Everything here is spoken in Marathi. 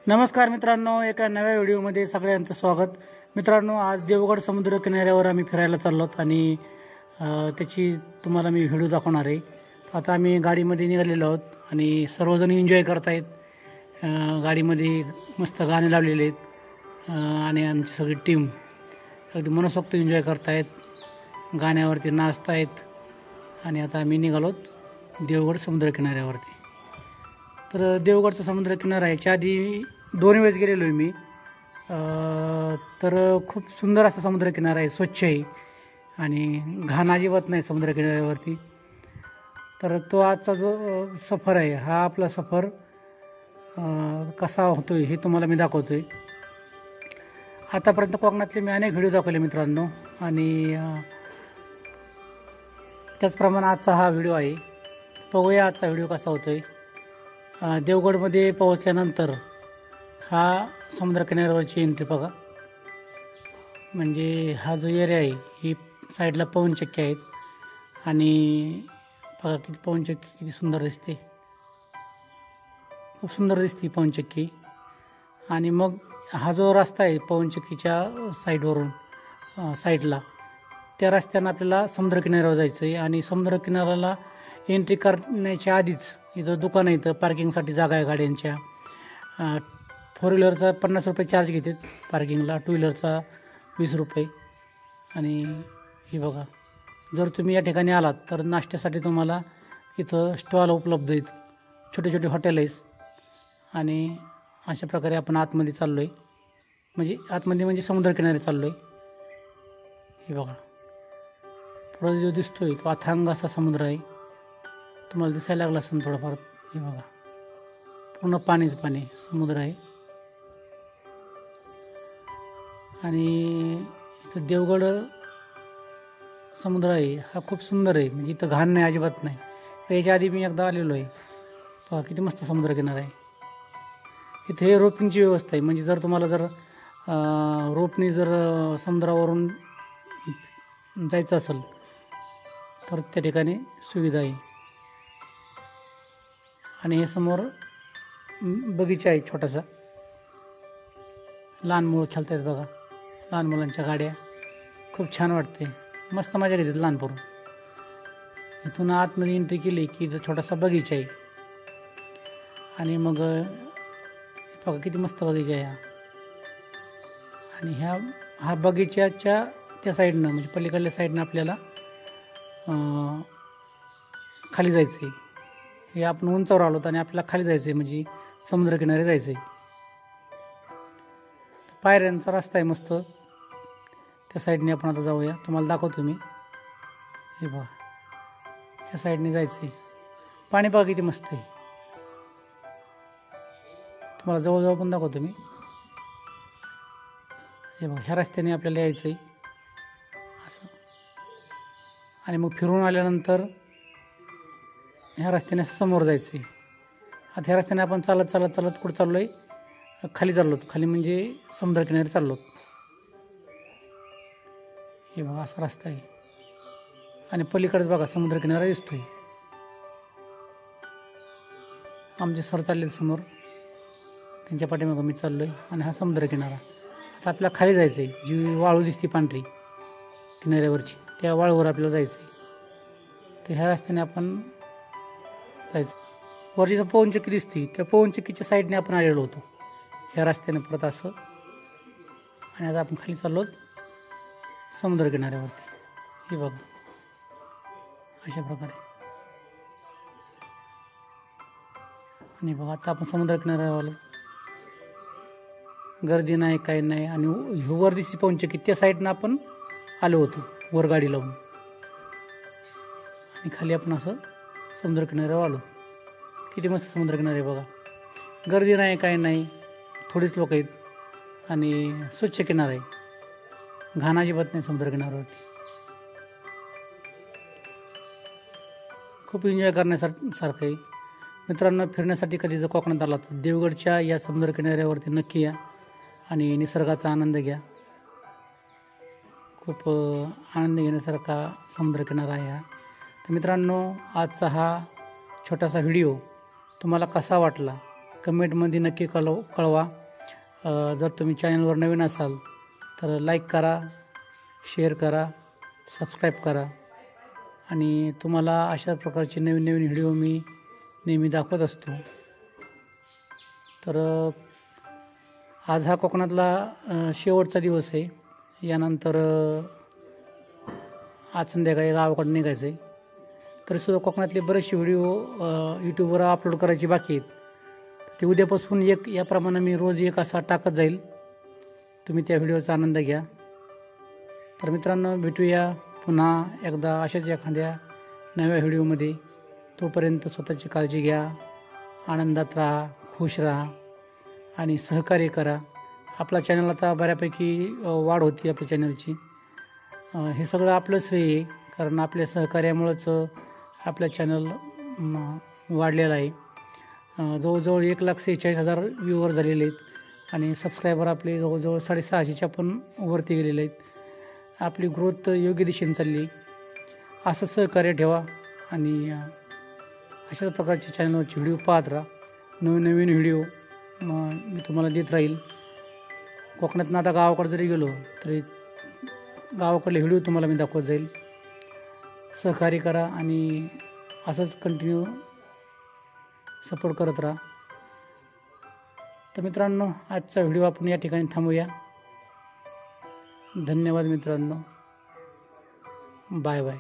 नमस्कार मित्रांनो, एका नव्या व्हिडिओमध्ये सगळ्यांचं स्वागत। मित्रांनो, आज देवगड समुद्र किनाऱ्यावर आम्ही फिरायला चाललोत आणि त्याची तुम्हाला मी व्हिडिओ दाखवणार आहे। आता आम्ही गाडीमध्ये निघालेलो आहोत आणि सर्वजण एन्जॉय करतायत। गाडीमध्ये मस्त गाणे लावलेले आहेत आणि आमची सगळी टीम अगदी मनसोक्त एन्जॉय करतायत, गाण्यावरती नाचतायत आणि आता आम्ही निघालोत देवगड समुद्र किनाऱ्यावरती। तर देवगडचा समुद्र किनारा याच्या आधी 2 वेळेस गेलेलो आहे मी। तर खूप सुंदर असा समुद्र किनारा आहे, स्वच्छ आहे आणि घाण अजिबात नाही समुद्र किनाऱ्यावरती। तर तो आजचा जो सफर आहे, हा आपला सफर कसा होतोय हे तुम्हाला मी दाखवतोय। आतापर्यंत कोकणातले मी अनेक व्हिडिओ दाखवले मित्रांनो आणि त्याचप्रमाणे आजचा हा व्हिडिओ आहे। बघूया आजचा व्हिडिओ कसा होतोय। देवगडमध्ये पोहोचल्यानंतर हा समुद्र किनाऱ्यावरची एंट्री बघा। म्हणजे हा जो एरिया आहे, ही साईडला पवनचक्की आहेत आणि बघा किती पवनचक्की किती सुंदर दिसते, खूप सुंदर दिसते पवनचक्की। आणि मग हा जो रस्ता आहे पवनचक्कीच्या साईडला, त्या रस्त्यानं आपल्याला समुद्र किनाऱ्यावर जायचं आहे आणि समुद्र किनाऱ्याला एंट्री करण्याच्या आधीच इथं दुकान आहे, इथं पार्किंगसाठी जागा आहे गाड्यांच्या। 4 व्हीलरचा 50 रुपये चार्ज घेतात पार्किंगला, 2 व्हीलरचा 20 रुपये। आणि हे बघा, जर तुम्ही या ठिकाणी आलात तर नाश्त्यासाठी तुम्हाला इथं स्टॉल उपलब्ध आहेत, छोटे छोटे हॉटेल आहेत। आणि अशा प्रकारे आपण आतमध्ये चाललो आहे, म्हणजे समुद्रकिनारी चाललो आहे। हे बघा, पुढे जो दिसतोय तो अथांग असा समुद्र आहे, तुम्हाला दिसायला लागला असेल थोडंफार। हे बघा, पूर्ण पाणीच पाणी समुद्र आहे। आणि इथं देवगड समुद्र आहे हा खूप सुंदर आहे, म्हणजे इथं घाण नाही, अजिबात नाही। याच्या आधी मी एकदा आलेलो आहे, पहा किती मस्त समुद्र किनारा आहे। इथे रोपिंगची व्यवस्था आहे, म्हणजे जर तुम्हाला रोपनी समुद्रावरून जायचं असेल तर त्या ठिकाणी सुविधा आहे। आणि हे समोर बगीचा आहे छोटासा, लहान मुलं खेळतात बघा, लहान मुलांच्या गाड्या, खूप छान वाटते, मस्त मजा घेतात लहान पोरं। इथून आतमध्ये एंट्री केली की इथं छोटासा बगीचा आहे आणि मग बघा किती मस्त बगीचा आहे हा। आणि हा बगीच्याच्या त्या साईडनं, म्हणजे पलीकडल्या साईडनं आपल्याला खाली जायचं आहे। हे आपण उंचावर आलो आणि आपल्याला खाली जायचं आहे, म्हणजे समुद्रकिनारी जायचं आहे। पायऱ्यांचा रस्ता आहे मस्त, त्या साईडने आपण आता जाऊया, तुम्हाला दाखवतो मी। हे बघा, ह्या साईडने जायचं आहे, पाणी बघा किती मस्त आहे, तुम्हाला जवळजवळ पण दाखवतो मी। हे बघा, ह्या रस्त्याने आपल्याला यायचं आहे असं, आणि मग फिरून आल्यानंतर ह्या रस्त्याने समोर जायचं आहे। आता ह्या रस्त्याने आपण चालत चालत चालत कुठं चाललो आहे, खाली चाललो, खाली म्हणजे समुद्रकिनारी चाललो। हे बघा, असा रस्ता आहे आणि पलीकडेच बघा समुद्रकिनारा दिसतोय। आमचे सर चालले समोर, त्यांच्या पाठीमागं मी चाललो आहे आणि हा समुद्रकिनारा। आता आपल्याला खाली जायचं आहे, जी वाळू दिसते पांढरी किनाऱ्यावरची, त्या वाळूवर आपल्याला जायचं आहे। तर ह्या रस्त्याने आपण जायचं। वरची पवनचक्की दिसते, त्या पवनचक्कीच्या साईडने आपण आलेलो होतो ह्या रस्त्याने परत असं। आणि आता आपण खाली चाललो समुद्र किनाऱ्यावरती। हे बघा, अशा प्रकारे। आणि बघा, आता आपण समुद्र किनाऱ्यावर, गर्दी नाही, काही नाही। आणि वर दिसते पवनचक्की, त्या साईडनं आपण आलो होतो वर गाडी लावून, आणि खाली आपण असं समुद्रकिनाऱ्यावर आलो। किती मस्त समुद्रकिनारे बघा, गर्दी नाही, काही नाही, थोडीच लोक आहेत आणि स्वच्छ किनारा आहे, घाण अजिबात नाही समुद्रकिनाऱ्यावरती। खूप एन्जॉय करण्यासारखं आहे मित्रांनो। फिरण्यासाठी कधी जर कोकणात आला तर देवगडच्या या समुद्रकिनाऱ्यावरती नक्की या आणि निसर्गाचा आनंद घ्या। खूप आनंद घेण्यासारखा समुद्रकिनारा आहे हा। तर मित्रांनो, आजचा हा छोटासा व्हिडिओ तुम्हाला कसा वाटला, कमेंटमध्ये नक्की कळवा. जर तुम्ही चॅनलवर नवीन असाल तर लाईक करा, शेअर करा, सबस्क्राईब करा आणि तुम्हाला अशा प्रकारचे नवीन नवीन व्हिडिओ मी नेहमी दाखवत असतो. तर आज हा कोकणातला शेवटचा दिवस आहे. यानंतर आज संध्याकाळी गावाकडे निघायचं आहे. तरीसुद्धा कोकणातले बरेचसे व्हिडिओ यूट्यूबवर अपलोड करायचे बाकी आहेत. ते उद्यापासून याप्रमाणे मी रोज एक असा टाकत जाईल. तुम्ही त्या व्हिडिओचा आनंद घ्या. तर मित्रांनो, भेटूया पुन्हा एकदा अशाच एखाद्या नव्या व्हिडिओमध्ये. तोपर्यंत स्वतःची काळजी घ्या, आनंदात राहा, खुश राहा आणि सहकार्य करा. आपला चॅनल आता बऱ्यापैकी वाढ होती आपल्या चॅनलची. हे सगळं आपलं श्रेय आहे, कारण आपल्या सहकार्यामुळंच आपलं चॅनल वाढलेलं आहे. जवळजवळ 1,46,000 व्ह्यूवर झालेले आहेत आणि सबस्क्रायबर आपले जवळजवळ 650च्या पण वरती गेलेले आहेत. आपली ग्रोथ योग्य दिशेने चालली आहे. असं सहकार्य ठेवा आणि अशाच प्रकारचे चॅनलवरचे व्हिडिओ पाहत राहा. नवीन नवीन व्हिडिओ मी तुम्हाला देत राहील. कोकणातनं आता गावाकडे जरी गेलो तरी गावाकडले व्हिडिओ तुम्हाला मी दाखवत जाईल. सहकार्य करा आणि असंच कंटिन्यू सपोर्ट करत राहा. तर मित्रांनो, आजचा व्हिडिओ आपण या ठिकाणी थांबूया. धन्यवाद मित्रांनो. Bye bye.